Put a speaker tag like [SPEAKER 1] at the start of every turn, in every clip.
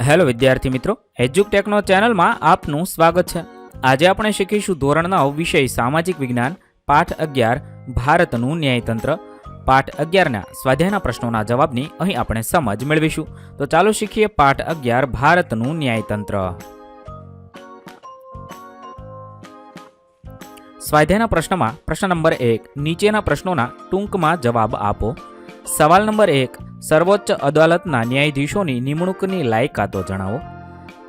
[SPEAKER 1] Hello વિદ્યાર્થી મિત્રો, એજ્યુકટેકનો ચેનલમાં આપનું સ્વાગત છે। આજે આપણે શીખીશું ધોરણ 9 વિષય સામાજિક વિજ્ઞાન પાઠ 11 ભારતનું ન્યાયતંત્ર। પાઠ 11ના સ્વાધ્યાયના પ્રશ્નોના જવાબની અહીં આપણે સમજ મેળવીશું। તો ચાલો શીખીએ પાઠ 11 ભારતનું ન્યાયતંત્ર। સ્વાધ્યાયના પ્રશ્નમાં પ્રશ્ન નંબર 1, નીચેના પ્રશ્નોના ટૂંકમાં જવાબ આપો। સવાલ નંબર 1, સર્વોચ્ચ અદાલતના ન્યાયાધીશોની નિમણૂકની લાયકાતો જણાવો।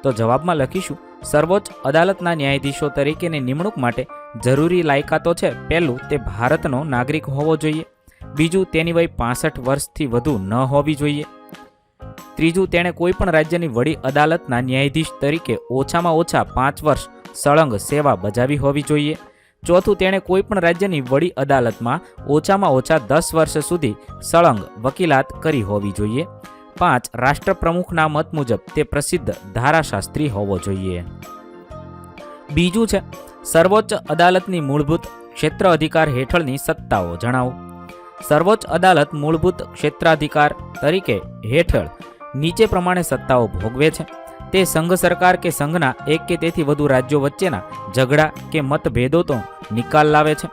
[SPEAKER 1] તો જવાબમાં લખીશું, સર્વોચ્ચ અદાલતના ન્યાયાધીશો તરીકેની નિમણૂક માટે જરૂરી લાયકાતો છે। પહેલું, તે ભારતનો નાગરિક હોવો જોઈએ। બીજું, તેની વય 65 વર્ષથી વધુ ન હોવી જોઈએ। ત્રીજું, તેણે કોઈપણ રાજ્યની વડી અદાલતના ન્યાયાધીશ તરીકે ઓછામાં ઓછા 5 વર્ષ સળંગ સેવા બજાવી હોવી જોઈએ। ચોથું, તેણે કોઈપણ રાજ્યની વડી અદાલતમાં ઓછામાં ઓછા 10 વર્ષ સુધી સળંગ વકીલાત કરી હોવી જોઈએ। 5, રાષ્ટ્રપ્રમુખના મત મુજબ તે પ્રસિદ્ધ ધારાશાસ્ત્રી હોવો જોઈએ। બીજું છે, સર્વોચ્ચ અદાલતની મૂળભૂત ક્ષેત્ર અધિકાર હેઠળની સત્તાઓ જણાવો। સર્વોચ્ચ અદાલત મૂળભૂત ક્ષેત્રાધિકાર તરીકે હેઠળ નીચે પ્રમાણે સત્તાઓ ભોગવે છે। તે સંઘ સરકાર કે સંઘના એક કે તેથી વધુ રાજ્યો વચ્ચેના ઝઘડા કે મતભેદોનો નિકાલ લાવે છે।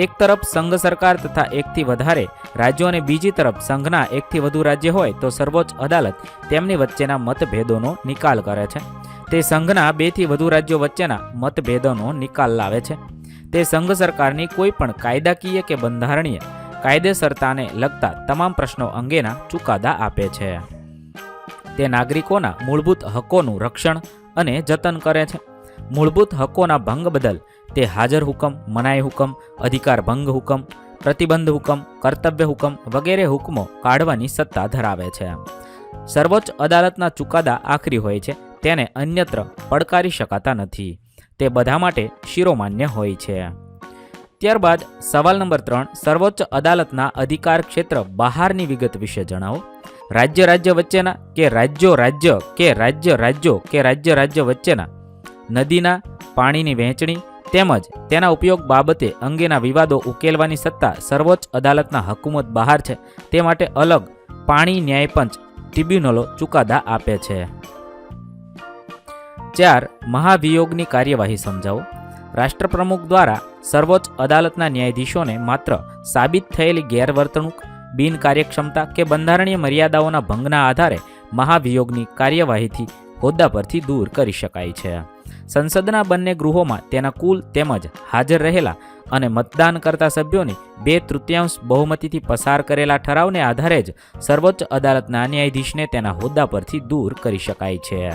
[SPEAKER 1] એક તરફ સંઘ સરકાર તથા એકથી વધારે રાજ્યો અને બીજી તરફ સંઘના એકથી વધુ રાજ્ય હોય તો સર્વોચ્ચ અદાલત તેમની વચ્ચેના મતભેદોનો નિકાલ કરે છે। તે સંઘના 2 થી વધુ રાજ્યો વચ્ચેના મતભેદોનો નિકાલ લાવે છે। તે સંઘ સરકારની કોઈ પણ કાયદાકીય કે બંધારણીય કાયદેસરતાને લગતા તમામ પ્રશ્નો અંગેના ચુકાદા આપે છે। તે નાગરિકોના મૂળભૂત હકોનું રક્ષણ અને જતન કરે છે। મૂળભૂત હકોના ભંગ બદલ તે હાજર હુકમ, મનાઈ હુકમ, અધિકાર ભંગ હુકમ, પ્રતિબંધ હુકમ, કર્તવ્ય હુકમ વગેરે હુકમો કાઢવાની સત્તા ધરાવે છે। સર્વોચ્ચ અદાલતના ચુકાદા આખરી હોય છે, તેને અન્યત્ર પડકારી શકાતા નથી। તે બધા માટે શિરોમાન્ય હોય છે। ત્યારબાદ સવાલ નંબર 3, સર્વોચ્ચ અદાલતના અધિકાર ક્ષેત્ર બહારની વિગત વિશે જણાવો। રાજ્ય વચ્ચેના કે રાજ્યો કે રાજ્યો કે રાજ્ય વચ્ચેના નદીના પાણીની વહેંચણી તેમજ તેના ઉપયોગ બાબતે અંગેના વિવાદો ઉકેલવાની સત્તા સર્વોચ્ચ અદાલતના હકુમત બહાર છે। તે માટે અલગ પાણી ન્યાયપંચ ટ્રિબ્યુનલો ચુકાદા આપે છે। 4, મહાભિયોગની કાર્યવાહી સમજાવો। રાષ્ટ્રપ્રમુખ દ્વારા સર્વોચ્ચ અદાલતના ન્યાયાધીશોને માત્ર સાબિત થયેલી ગેરવર્તણૂક, બિનકાર્યક્ષમતા કે બંધારણીય મર્યાદાઓના ભંગના આધારે મહાભિયોગની કાર્યવાહીથી હોદ્દા પરથી દૂર કરી શકાય છે। સંસદના બંને ગૃહોમાં તેના કુલ તેમજ હાજર રહેલા અને મતદાન કરતા સભ્યોની 2/3 બહુમતીથી પસાર કરેલા ઠરાવને આધારે જ સર્વોચ્ચ અદાલતના ન્યાયાધીશને તેના હોદ્દા પરથી દૂર કરી શકાય છે।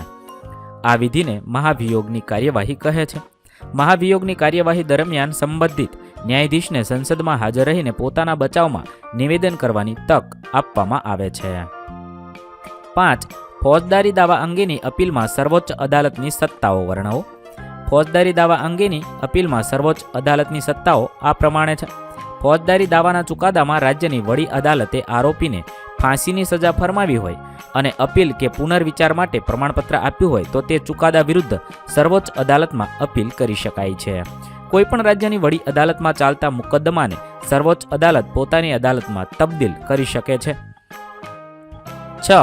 [SPEAKER 1] આ વિધિને મહાભિયોગની કાર્યવાહી કહે છે। મહાભિયોગની કાર્યવાહી દરમિયાન સંબંધિત ન્યાયાધીશને સંસદમાં હાજર રહીને પોતાના બચાવમાં નિવેદન કરવાની તક આપવામાં આવે છે। 5, ફોજદારી દાવા અંગેની અપીલમાં સર્વોચ્ચ અદાલતની સત્તાઓ વર્ણવો। ફોજદારી દાવા અંગેની અપીલમાં સર્વોચ્ચ અદાલતની સત્તાઓ આ પ્રમાણે છે। ફોજદારી દાવાના ચુકાદામાં રાજ્યની વડી અદાલતે આરોપીને ફાંસીની સજા ફરમાવી હોય અને અપીલ કે પુનર્વિચાર માટે પ્રમાણપત્ર આપ્યું હોય તો તે ચુકાદા વિરુદ્ધ સર્વોચ્ચ અદાલતમાં અપીલ કરી શકાય છે। કોઈપણ રાજ્યની વડી અદાલતમાં ચાલતા મુકદ્દમાને સર્વોચ્ચ અદાલત પોતાની અદાલતમાં તબદીલ કરી શકે છે। 6,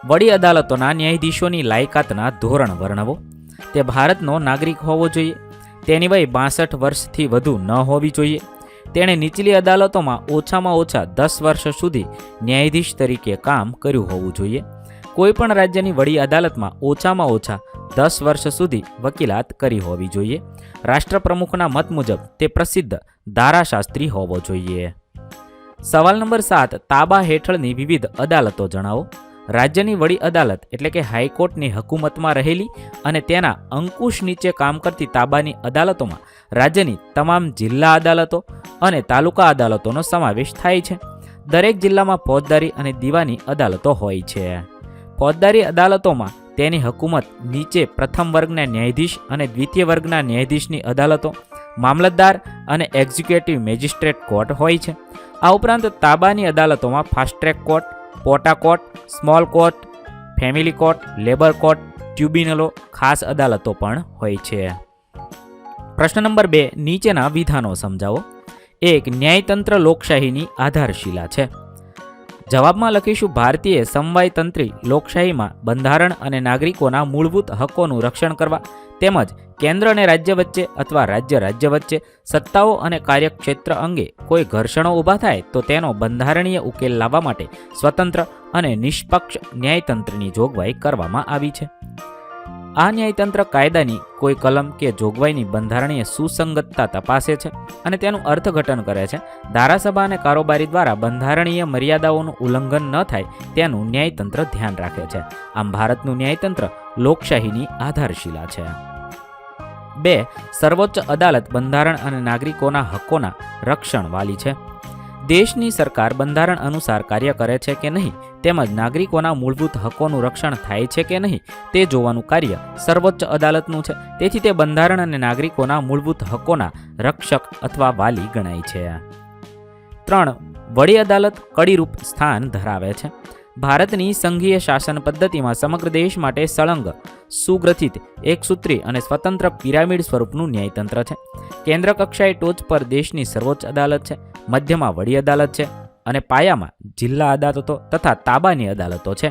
[SPEAKER 1] વડી અદાલતોના ન્યાયાધીશોની લાયકાતના ધોરણ વર્ણવો। તે ભારતનો નાગરિક હોવો જોઈએ। તેની વય 62 વર્ષથી વધુ ન હોવી જોઈએ। તેણે નીચલી અદાલતોમાં ઓછામાં ઓછા 10 વર્ષ સુધી ન્યાયાધીશ તરીકે કામ કર્યું હોવું જોઈએ। કોઈપણ રાજ્યની વડી અદાલતમાં ઓછામાં ઓછા 10 વર્ષ સુધી વકીલાત કરી હોવી જોઈએ। રાષ્ટ્રપ્રમુખના મત મુજબ તે પ્રસિદ્ધ ધારાશાસ્ત્રી હોવો જોઈએ। સવાલ નંબર 7, તાબા હેઠળની વિવિધ અદાલતો જણાવો। રાજ્યની વડી અદાલત એટલે કે હાઈકોર્ટની હકુમતમાં રહેલી અને તેના અંકુશ નીચે કામ કરતી તાબાની અદાલતોમાં રાજ્યની તમામ જિલ્લા અદાલતો અને તાલુકા અદાલતોનો સમાવેશ થાય છે। દરેક જિલ્લામાં ફોજદારી અને દીવાની અદાલતો હોય છે। ફોજદારી અદાલતોમાં તેની હકુમત નીચે પ્રથમ વર્ગના ન્યાયાધીશ અને દ્વિતીય વર્ગના ન્યાયાધીશની અદાલતો, મામલતદાર અને એક્ઝિક્યુટિવ મેજિસ્ટ્રેટ કોર્ટ હોય છે। આ ઉપરાંત તાબાની અદાલતોમાં fast track court, POTA court, small court, family court, labour court, ટ્રિબ્યુનલો, ખાસ અદાલતો પણ હોય છે। પ્રશ્ન નંબર 2, નીચેના વિધાનો સમજાવો। 1, ન્યાયતંત્ર લોકશાહીની આધારશિલા છે। જવાબમાં લખીશું ભારતીય સમવાયતંત્રી લોકશાહીમાં બંધારણ અને નાગરિકોના મૂળભૂત હકોનું રક્ષણ કરવા તેમજ કેન્દ્ર અને રાજ્ય વચ્ચે અથવા રાજ્ય વચ્ચે સત્તાઓ અને કાર્યક્ષેત્ર અંગે કોઈ ઘર્ષણો ઊભા થાય તો તેનો બંધારણીય ઉકેલ લાવવા માટે સ્વતંત્ર અને નિષ્પક્ષ ન્યાયતંત્રની જોગવાઈ કરવામાં આવી છે. આ ન્યાયતંત્ર કાયદાની કોઈ કલમ કે જોગવાઈની બંધારણીય સુસંગતતા તપાસે છે અને તેનું અર્થઘટન કરે છે. ધારાસભા અને કારોબારી દ્વારા બંધારણીય મર્યાદાઓનું ઉલ્લંઘન ન થાય તેનું ન્યાયતંત્ર ધ્યાન રાખે છે. આમ ભારતનું ન્યાયતંત્ર લોકશાહીની આધારશિલા છે. 2. સર્વોચ્ચ અદાલત બંધારણ અને નાગરિકોના હકોના રક્ષણ વાલી છે. દેશની સરકાર બંધારણ અનુસાર કાર્ય કરે છે કે નહીં તેમજ નાગરિકોના મૂળભૂત હકોનું રક્ષણ થાય છે કે નહીં તે જોવાનું કાર્ય સર્વોચ્ચ અદાલતનું છે. તેથી તે બંધારણ અને નાગરિકોના મૂળભૂત હકોના રક્ષક અથવા વાલી ગણાય છે. 3. વડી અદાલત કડીરૂપ સ્થાન ધરાવે છે. ભારતની સંઘીય શાસન પદ્ધતિમાં સમગ્ર દેશ માટે સળંગ, સુગ્રથિત, એકસૂત્રી અને સ્વતંત્ર પિરામિડ સ્વરૂપનું ન્યાયતંત્ર છે. કેન્દ્ર કક્ષાએ ટોચ પર દેશની સર્વોચ્ચ અદાલત છે, મધ્યમાં વડી અદાલત છે અને પાયામાં જિલ્લા અદાલતો તથા તાબાની અદાલતો છે.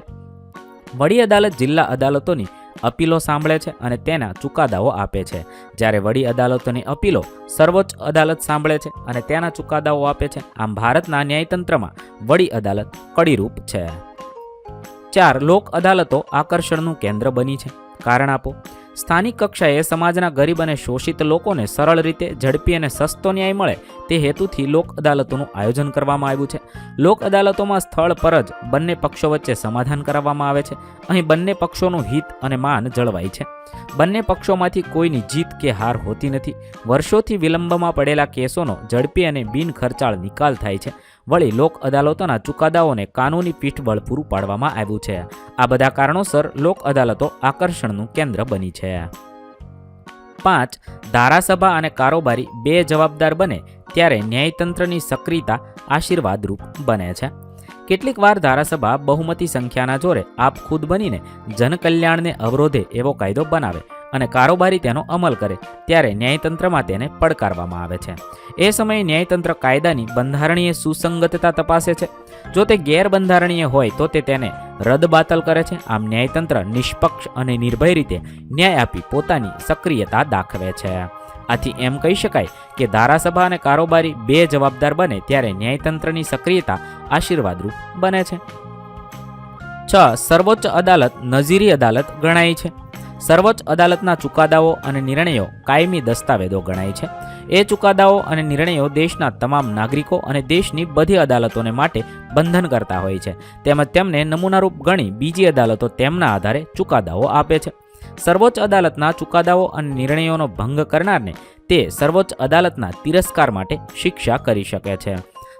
[SPEAKER 1] વડી અદાલત જિલ્લા અદાલતોની અપીલો સાંભળે છે અને તેના ચુકાદાઓ આપે છે, જ્યારે વડી અદાલતોની અપીલો સર્વોચ્ચ અદાલત સાંભળે છે અને તેના ચુકાદાઓ આપે છે. આમ ભારતના ન્યાયતંત્રમાં વડી અદાલત કડીરૂપ છે. 4. લોક અદાલતો આકર્ષણનું કેન્દ્ર બની છે. કારણ આપો. સ્થાનિક કક્ષાએ સમાજના ગરીબ અને શોષિત લોકોને સરળ રીતે, ઝડપી અને સસ્તો ન્યાય મળે તે હેતુથી લોક અદાલતોનું આયોજન કરવામાં આવ્યું છે. લોક અદાલતોમાં સ્થળ પર જ બંને પક્ષો વચ્ચે સમાધાન કરાવવામાં આવે છે. અહીં બંને પક્ષોનું હિત અને માન જળવાય છે. બંને પક્ષોમાંથી કોઈની જીત કે હાર હોતી નથી. વર્ષોથી વિલંબમાં પડેલા કેસોનો ઝડપી અને બિનખર્ચાળ નિકાલ થાય છે. વળી લોક અદાલતોના ચુકાદાઓને કાનૂની પીઠબળ પૂરું પાડવામાં આવ્યું છે. આ બધા કારણોસર લોક અદાલતો આકર્ષણનું કેન્દ્ર બની છે. 5. ધારાસભા અને કારોબારી બે જવાબદાર બને ત્યારે ન્યાયતંત્રની સક્રિયતા આશીર્વાદરૂપ બને છે. કેટલીક વાર ધારાસભા બહુમતી સંખ્યાના જોરે આપખુદ બનીને જનકલ્યાણને અવરોધે એવો કાયદો બનાવે અને કારોબારી તેનો અમલ કરે ત્યારે ન્યાયતંત્રમાં તેને પડકારવામાં આવે છે. એ સમયે ન્યાયતંત્ર કાયદાની બંધારણીય સુસંગતતા તપાસે છે. જો તે ગેરબંધારણીય હોય તો તે તેને રદબાતલ કરે છે. આમ ન્યાયતંત્ર નિષ્પક્ષ અને નિર્ભય રીતે ન્યાય આપી પોતાની સક્રિયતા દાખવે છે. આથી એમ કહી શકાય કે ધારાસભા અને કારોબારી બે જવાબદાર બને ત્યારે ન્યાયતંત્રની સક્રિયતા આશીર્વાદરૂપ બને છે. 6. સર્વોચ્ચ અદાલત નજીરી અદાલત ગણાય છે. સર્વોચ્ચ અદાલતના ચુકાદાઓ અને નિર્ણયો કાયમી દસ્તાવેજો ગણાય છે. એ ચુકાદાઓ અને નિર્ણયો દેશના તમામ નાગરિકો અને દેશની બધી અદાલતોને માટે બંધન કરતા હોય છે. તેમજ તેમને નમૂનારૂપ ગણી બીજી અદાલતો તેમના આધારે ચુકાદાઓ આપે છે. સર્વોચ્ચ અદાલતના ચુકાદાઓ અને નિર્ણયોનો ભંગ કરનારને તે સર્વોચ્ચ અદાલતના તિરસ્કાર માટે શિક્ષા કરી શકે છે.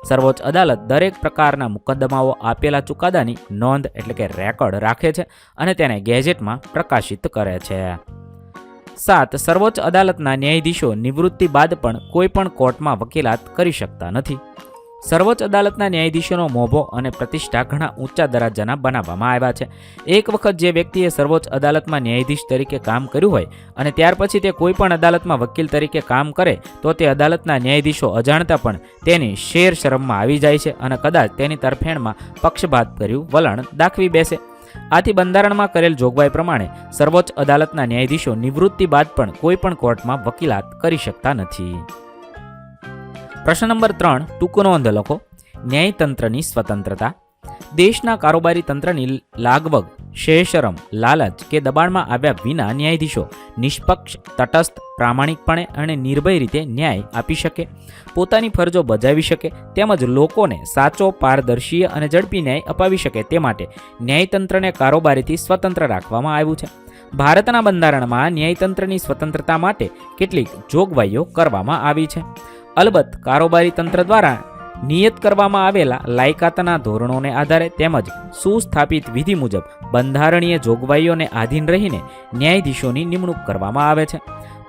[SPEAKER 1] સર્વોચ્ચ અદાલત દરેક પ્રકારના મુકદ્દમાઓ આપેલા ચુકાદાની નોંધ એટલે કે રેકોર્ડ રાખે છે અને તેને ગેજેટમાં પ્રકાશિત કરે છે. 7. સર્વોચ્ચ અદાલતના ન્યાયાધીશો નિવૃત્તિ બાદ પણ કોઈ પણ કોર્ટમાં વકીલાત કરી શકતા નથી. સર્વોચ્ચ અદાલતના ન્યાયાધીશોનો મોભો અને પ્રતિષ્ઠા ઘણા ઊંચા દરજ્જાના બનાવવામાં આવ્યા છે. એક વખત જે વ્યક્તિએ સર્વોચ્ચ અદાલતમાં ન્યાયાધીશ તરીકે કામ કર્યું હોય અને ત્યાર પછી તે કોઈ પણ અદાલતમાં વકીલ તરીકે કામ કરે તો તે અદાલતના ન્યાયાધીશો અજાણતા પણ તેની શેર શરમમાં આવી જાય છે અને કદાચ તેની તરફેણમાં પક્ષપાત કર્યું વલણ દાખવી બેસે. આથી બંધારણમાં કરેલ જોગવાઈ પ્રમાણે સર્વોચ્ચ અદાલતના ન્યાયાધીશો નિવૃત્તિ બાદ પણ કોઈ પણ કોર્ટમાં વકીલાત કરી શકતા નથી. પ્રશ્ન નંબર 3 ટૂંકો નોંધ લખો. ન્યાયતંત્રની સ્વતંત્રતા. દેશના કારોબારી તંત્રની લાગવગ, શેષરમ, લાલચ કે દબાણમાં આવ્યા વિના ન્યાયાધીશો નિષ્પક્ષ, તટસ્થ, પ્રામાણિકપણે અને નિર્ભય રીતે ન્યાય આપી શકે, પોતાની ફરજો બજાવી શકે તેમજ લોકોને સાચો, પારદર્શીય અને ઝડપી ન્યાય અપાવી શકે તે માટે ન્યાયતંત્રને કારોબારીથી સ્વતંત્ર રાખવામાં આવ્યું છે. ભારતના બંધારણમાં ન્યાયતંત્રની સ્વતંત્રતા માટે કેટલીક જોગવાઈઓ કરવામાં આવી છે. અલબત્ત કારોબારી તંત્ર દ્વારા નિયત કરવામાં આવેલા લાયકાતના ધોરણોને આધારે તેમજ સુસ્થાપિત વિધિ મુજબ બંધારણીય જોગવાઈઓને આધીન રહીને ન્યાયાધીશોની નિમણૂક કરવામાં આવે છે.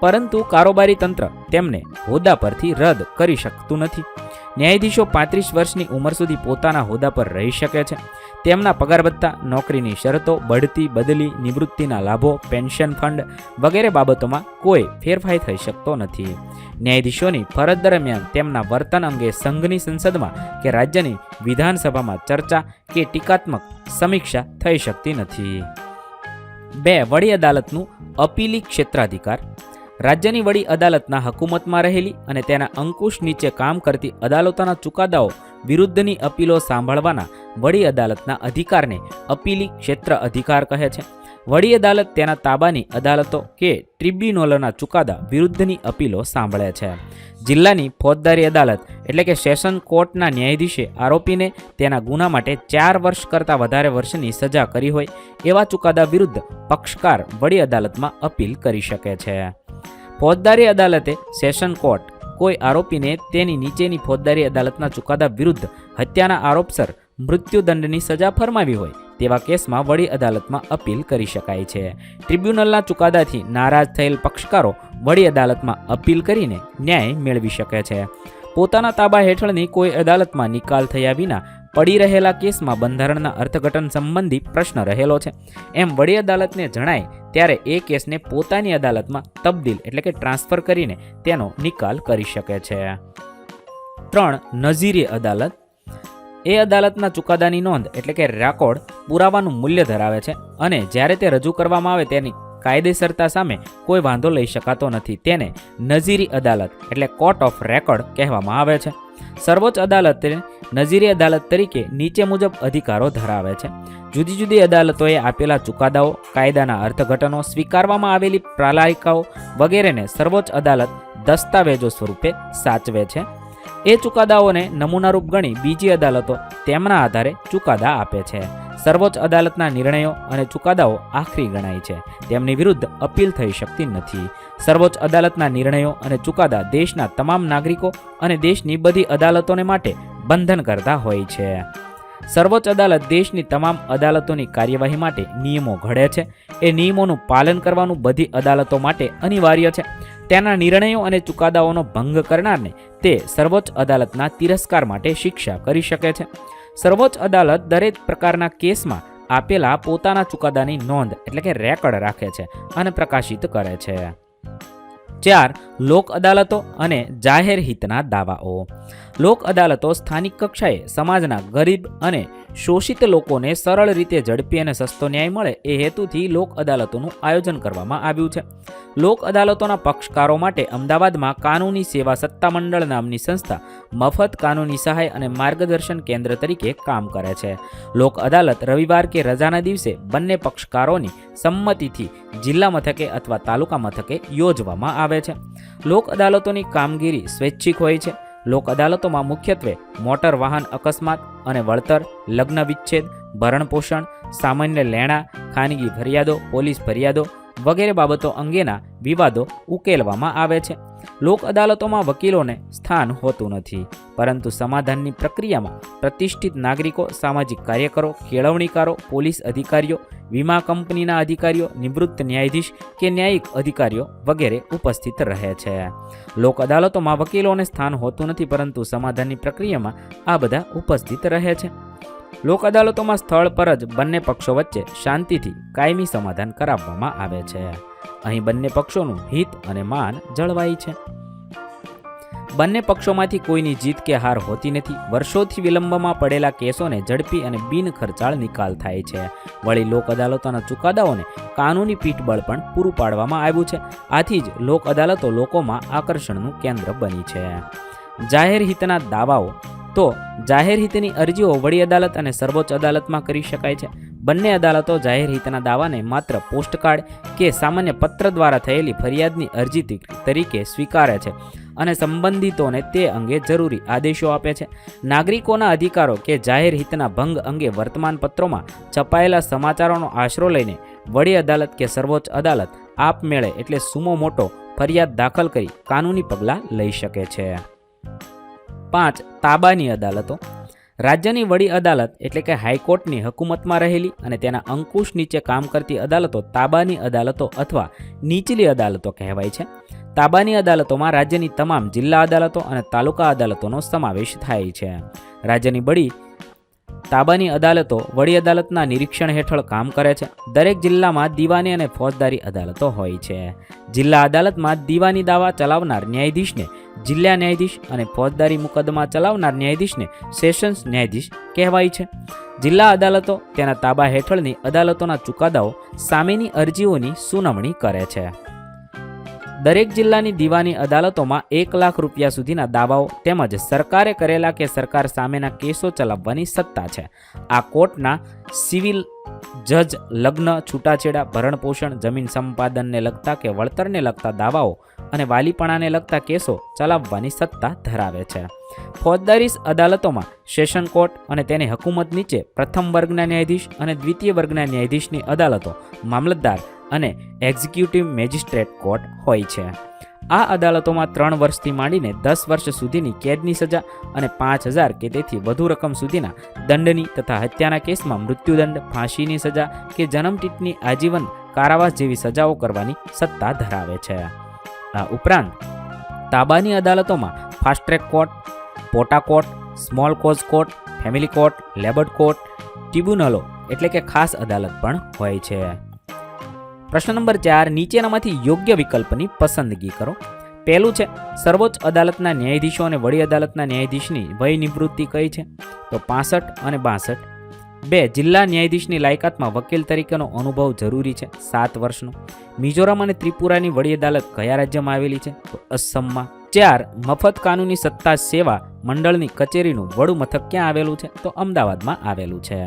[SPEAKER 1] પરંતુ કારોબારી તંત્ર તેમને હોદ્દા પરથી રદ કરી શકતું નથી. ન્યાયાધીશો 35 વર્ષની ઉંમર સુધી પોતાના હોદ્દા પર રહી શકે છે. તેમના પગાર ભથ્થા, નોકરીની શરતો, બઢતી, બદલી, નિવૃત્તિના લાભો, પેન્શન ફંડ વગેરે બાબતોમાં કોઈ ફેરફાર થઈ શકતો નથી. ન્યાયાધીશોની ફરજ દરમિયાન તેમના વર્તન અંગે સંઘની સંસદમાં કે રાજ્યની વિધાનસભામાં ચર્ચા કે ટીકાત્મક સમીક્ષા થઈ શકતી નથી. 2. વડી અદાલતનું અપીલી ક્ષેત્રાધિકાર. રાજ્યની વડી અદાલતના હકુમતમાં રહેલી અને તેના અંકુશ નીચે કામ કરતી અદાલતોના ચુકાદાઓ વિરુદ્ધની અપીલો સાંભળવાના વડી અદાલતના અધિકારને અપીલી ક્ષેત્ર અધિકાર કહે છે. વડી અદાલત તેના તાબાની અદાલતો કે ટ્રિબ્યુનલોના ચુકાદા વિરુદ્ધની અપીલો સાંભળે છે. જિલ્લાની ફોજદારી અદાલત એટલે કે સેશન કોર્ટના ન્યાયાધીશે આરોપીને તેના ગુના માટે 4 વર્ષ કરતાં વધારે વર્ષની સજા કરી હોય એવા ચુકાદા વિરુદ્ધ પક્ષકાર વડી અદાલતમાં અપીલ કરી શકે છે. ફોજદારી અદાલતે સેશન કોર્ટ કોઈ આરોપીને તેની નીચેની ફોજદારી અદાલતના ચુકાદા વિરુદ્ધ હત્યાના આરોપસર મૃત્યુદંડની સજા ફરમાવી હોય તેવા કેસમાં વડી અદાલતમાં અપીલ કરી શકાય છે. ટ્રિબ્યુનલના ચુકાદાથી નારાજ થયેલ પક્ષકારો વડી અદાલતમાં અપીલ કરીને ન્યાય મેળવી શકે છે. પોતાના તાબા હેઠળની કોઈ અદાલતમાં નિકાલ થયા વિના પડી રહેલા કેસમાં બંધારણના અર્થઘટન સંબંધી પ્રશ્ન રહેલો છે એમ વડી અદાલતને જણાય ત્યારે એ કેસને પોતાની અદાલતમાં તબદીલ એટલે કે ટ્રાન્સફર કરીને તેનો નિકાલ કરી શકે છે. 3. નજીરી અદાલત. એ અદાલતના ચુકાદાની નોંધ એટલે કે રેકોર્ડ પુરાવાનું મૂલ્ય ધરાવે છે અને જ્યારે તે રજૂ કરવામાં આવે તેની કાયદેસરતા સામે કોઈ વાંધો લઈ શકાતો નથી. તેને નજીરી અદાલત એટલે કોર્ટ ઓફ રેકોર્ડ કહેવામાં આવે છે. સર્વોચ્ચ અદાલત નજીરી અદાલત તરીકે નીચે મુજબ અધિકારો ધરાવે છે. જુદી જુદી અદાલતોએ આપેલા ચુકાદાઓ, કાયદાના અર્થઘટનો, સ્વીકારવામાં આવેલી પ્રલાયિકાઓ વગેરેને સર્વોચ્ચ અદાલત દસ્તાવેજો સ્વરૂપે સાચવે છે. એ ચુકાદાઓને નમૂનારૂપ ગણી બીજી અદાલતો તેમના આધારે ચુકાદા આપે છે. સર્વોચ્ચ અદાલતના નિર્ણયો અને ચુકાદાઓ આખરી ગણાય છે. તેમની વિરુદ્ધ અપીલ થઈ શકતી નથી. સર્વોચ્ચ અદાલતના નિર્ણયો અને ચુકાદા દેશના તમામ નાગરિકો અને દેશની બધી અદાલતોને માટે બંધન કરતા હોય છે. સર્વોચ્ચ અદાલત દેશની તમામ અદાલતોની કાર્યવાહી માટે નિયમો ઘડે છે. એ નિયમોનું પાલન કરવાનું બધી અદાલતો માટે અનિવાર્ય છે. તેના નિર્ણયો અને ચુકાદાઓનો ભંગ કરનારને તે સર્વોચ્ચ અદાલતના તિરસ્કાર માટે શિક્ષા કરી શકે છે. સર્વોચ્ચ અદાલત દરેક પ્રકારના કેસમાં આપેલા પોતાના ચુકાદાની નોંધ એટલે કે રેકોર્ડ રાખે છે અને પ્રકાશિત કરે છે. 4. લોક અદાલતો અને જાહેર હિતના દાવાઓ. લોક અદાલતો સ્થાનિક કક્ષાએ સમાજના ગરીબ અને શોષિત લોકોને સરળ રીતે ઝડપી અને સસ્તો ન્યાય મળે એ હેતુથી લોક અદાલતોનું આયોજન કરવામાં આવ્યું છે. લોક અદાલતોના પક્ષકારો માટે અમદાવાદમાં કાનૂની સેવા સત્તામંડળ નામની સંસ્થા મફત કાનૂની સહાય અને માર્ગદર્શન કેન્દ્ર તરીકે કામ કરે છે. લોક અદાલત રવિવાર કે રજાના દિવસે બંને પક્ષકારોની સંમતિથી જિલ્લા મથકે અથવા તાલુકા મથકે યોજવામાં આવે છે. લોક અદાલતોની કામગીરી સ્વૈચ્છિક હોય છે. લોક અદાલતોમાં મુખ્યત્વે મોટર વાહન અકસ્માત અને વળતર, લગ્ન વિચ્છેદ, ભરણપોષણ, સામાન્ય લેણા, ખાનગી ફરિયાદો, પોલીસ ફરિયાદો વગેરે બાબતો અંગેના વિવાદો ઉકેલવામાં આવે છે. લોક અદાલતોમાં વકીલોને સ્થાન હોતું નથી, પરંતુ સમાધાનની પ્રક્રિયામાં પ્રતિષ્ઠિત નાગરિકો, સામાજિક કાર્યકરો, કેળવણીકારો, પોલીસ અધિકારીઓ, વીમા કંપનીના અધિકારીઓ, નિવૃત્ત ન્યાયાધીશ કે ન્યાયિક અધિકારીઓ વગેરે ઉપસ્થિત રહે છે. લોક અદાલતોમાં વકીલોને સ્થાન હોતું નથી, પરંતુ સમાધાનની પ્રક્રિયામાં આ બધા ઉપસ્થિત રહે છે. લોક અદાલતોમાં સ્થળ પર જ બંને પક્ષો વચ્ચે શાંતિથી કાયમી સમાધાન કરાવવામાં આવે છે. અહીં બંને પક્ષોનું હિત અને માન જળવાય છે. બંને પક્ષોમાંથી કોઈની જીત કે હાર હોતી નથી. વર્ષોથી વિલંબમાં પડેલા કેસોને ઝડપી અને બિનખર્ચાળ નિકાલ થાય છે. વળી લોક અદાલતોના ચુકાદાઓને કાનૂની પીઠબળ પણ પૂરું પાડવામાં આવ્યું છે. આથી જ લોક અદાલતો લોકોમાં આકર્ષણનું કેન્દ્ર બની છે. જાહેર હિતના દાવાઓ. તો જાહેર હિતની અરજીઓ વડી અદાલત અને સર્વોચ્ચ અદાલતમાં કરી શકાય છે. બંને અદાલતો જાહેર હિતના દાવાને માત્ર પોસ્ટકાર્ડ કે સામાન્ય પત્ર દ્વારા થયેલી ફરિયાદની અરજી તરીકે સ્વીકારે છે અને સંબંધિતોને તે અંગે જરૂરી આદેશો આપે છે. નાગરિકોના અધિકારો કે જાહેર હિતના ભંગ અંગે વર્તમાનપત્રોમાં છપાયેલા સમાચારોનો આશરો લઈને વડી અદાલત કે સર્વોચ્ચ અદાલત આપમેળે એટલે સુમો મોટો ફરિયાદ દાખલ કરી કાનૂની પગલાં લઈ શકે છે. 5. તાબાની અદાલતો. રાજ્યની વડી અદાલત એટલે કે હાઈકોર્ટની હકુમતમાં રહેલી અને તેના અંકુશ નીચે કામ કરતી અદાલતો તાબાની અદાલતો અથવા નીચલી અદાલતો કહેવાય છે. તાબાની અદાલતોમાં રાજ્યની તમામ જિલ્લા અદાલતો અને તાલુકા અદાલતોનો સમાવેશ થાય છે. રાજ્યની તાબાની અદાલતો વડી અદાલતના નિરીક્ષણ હેઠળ કામ કરે છે. દરેક જિલ્લામાં દીવાની અને ફોજદારી અદાલતો હોય છે. જિલ્લા અદાલતમાં દીવાની દાવા ચલાવનાર ન્યાયાધીશને જિલ્લા ન્યાયાધીશ અને ફોજદારી મુકદ્દમા ચલાવનાર ન્યાયાધીશને સેશન્સ ન્યાયાધીશ કહેવાય છે. જિલ્લા અદાલતો તેના તાબા હેઠળની અદાલતોના ચુકાદાઓ સામેની અરજીઓની સુનાવણી કરે છે. દરેક જિલ્લાની દીવાની અદાલતોમાં 1 લાખ રૂપિયા સુધીના દાવાઓ તેમજ સરકારે કરેલા કે સરકાર સામેના કેસો ચલાવવાની સત્તા છે. આ કોર્ટના સિવિલ, જજ, લગ્ન, છૂટાછેડા, ભરણપોષણ, જમીન સંપાદનને લગતા કે વળતરને લગતા દાવાઓ અને વાલીપણાને લગતા કેસો ચલાવવાની સત્તા ધરાવે છે. ફોજદારી અદાલતોમાં સેશન કોર્ટ અને તેની હકુમત નીચે પ્રથમ વર્ગના ન્યાયાધીશ અને દ્વિતીય વર્ગના ન્યાયાધીશની અદાલતો, મામલતદાર અને એક્ઝિક્યુટિવ મેજિસ્ટ્રેટ કોર્ટ હોય છે. આ અદાલતોમાં 3 વર્ષથી માંડીને 10 વર્ષ સુધીની કેદની સજા અને 5,000 કે તેથી વધુ રકમ સુધીના દંડની તથા હત્યાના કેસમાં મૃત્યુદંડ, ફાંસીની સજા કે જન્મટીપની આજીવન કારાવાસ જેવી સજાઓ કરવાની સત્તા ધરાવે છે. આ ઉપરાંત તાબાની અદાલતોમાં fast track court, POTA court, small cause court, family court, labour court, ટ્રિબ્યુનલો એટલે કે ખાસ અદાલત પણ હોય છે. પ્રશ્ન નંબર 4, નીચેનામાંથી યોગ્ય વિકલ્પની પસંદગી કરો. પહેલું છે સર્વોચ્ચ અદાલતના ન્યાયાધીશો અને વડી અદાલતના ન્યાયાધીશની વય નિવૃત્તિ કઈ છે? તો 65 અને 62. 2, જિલ્લા ન્યાયાધીશની લાયકાતમાં વકીલ તરીકેનો અનુભવ જરૂરી છે, 7 વર્ષનો. મિઝોરમ અને ત્રિપુરાની વડી અદાલત કયા રાજ્યમાં આવેલી છે? તો અસમમાં. 4, મફત કાનૂની સત્તા સેવા મંડળની કચેરીનું વડું મથક ક્યાં આવેલું છે? તો અમદાવાદમાં આવેલું છે.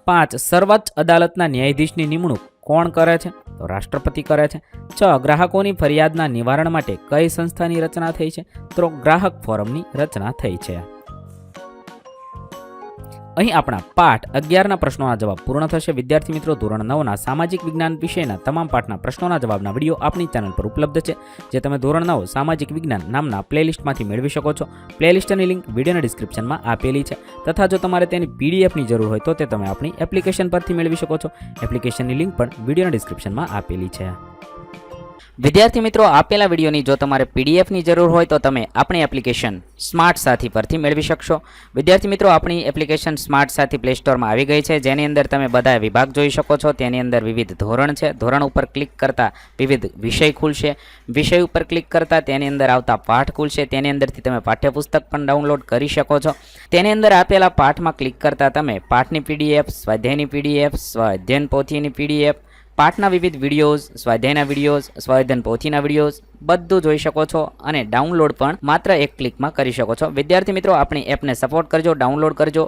[SPEAKER 1] 5, સર્વોચ્ચ અદાલતના ન્યાયાધીશની નિમણૂક કોણ કરે છે? તો રાષ્ટ્રપતિ કરે છે. 6, ગ્રાહકોની ફરિયાદના નિવારણ માટે કઈ સંસ્થાની રચના થઈ છે? તો ગ્રાહક ફોરમની રચના થઈ છે. અહીં આપણા પાઠ 11ના પ્રશ્નોના જવાબ પૂર્ણ થશે. વિદ્યાર્થી મિત્રો, ધોરણ 9ના સામાજિક વિજ્ઞાન વિષયના તમામ પાઠના પ્રશ્નોના જવાબના વિડીયો આપણી ચેનલ પર ઉપલબ્ધ છે, જે તમે ધોરણ 9 સામાજિક વિજ્ઞાન નામના પ્લેલિસ્ટમાંથી મેળવી શકો છો. પ્લેલિસ્ટની લિંક વિડીયોના ડિસ્ક્રિપ્શનમાં આપેલી છે. તથા જો તમારે તેની પીડીએફની જરૂર હોય તો તે તમે આપણી એપ્લિકેશન પરથી મેળવી શકો છો. એપ્લિકેશનની લિંક પણ વિડીયોના ડિસ્ક્રિપ્શનમાં આપેલી છે. વિદ્યાર્થી મિત્રો, આપેલા વિડીયોની જો તમારે પીડીએફની જરૂર હોય તો તમે આપણી એપ્લિકેશન સ્માર્ટ સાથી પરથી મેળવી શકશો. વિદ્યાર્થી મિત્રો, આપણી એપ્લિકેશન સ્માર્ટ સાથી પ્લે સ્ટોરમાં આવી ગઈ છે, જેની અંદર તમે બધા વિભાગ જોઈ શકો છો. તેની અંદર વિવિધ ધોરણ છે. ધોરણ ઉપર ક્લિક કરતાં વિવિધ વિષય ખુલશે. વિષય ઉપર ક્લિક કરતાં તેની અંદર આવતા પાઠ ખુલશે. તેની અંદરથી તમે પાઠ્યપુસ્તક પણ ડાઉનલોડ કરી શકો છો. તેની અંદર આપેલા પાઠમાં ક્લિક કરતાં તમે પાઠની પીડીએફ, સ્વાધ્યાયની પીડીએફ, સ્વાધ્યાયન પોથીની પીડીએફ, પાઠના વિવિધ વિડીયોઝ, સ્વાધ્યાયના વિડીયોઝ, સ્વાધ્યાયન પોથીના વિડીયોઝ બધું જોઈ શકો છો અને ડાઉનલોડ પણ માત્ર એક ક્લિકમાં કરી શકો છો. વિદ્યાર્થી મિત્રો, આપણી એપને સપોર્ટ કરજો, ડાઉનલોડ કરજો.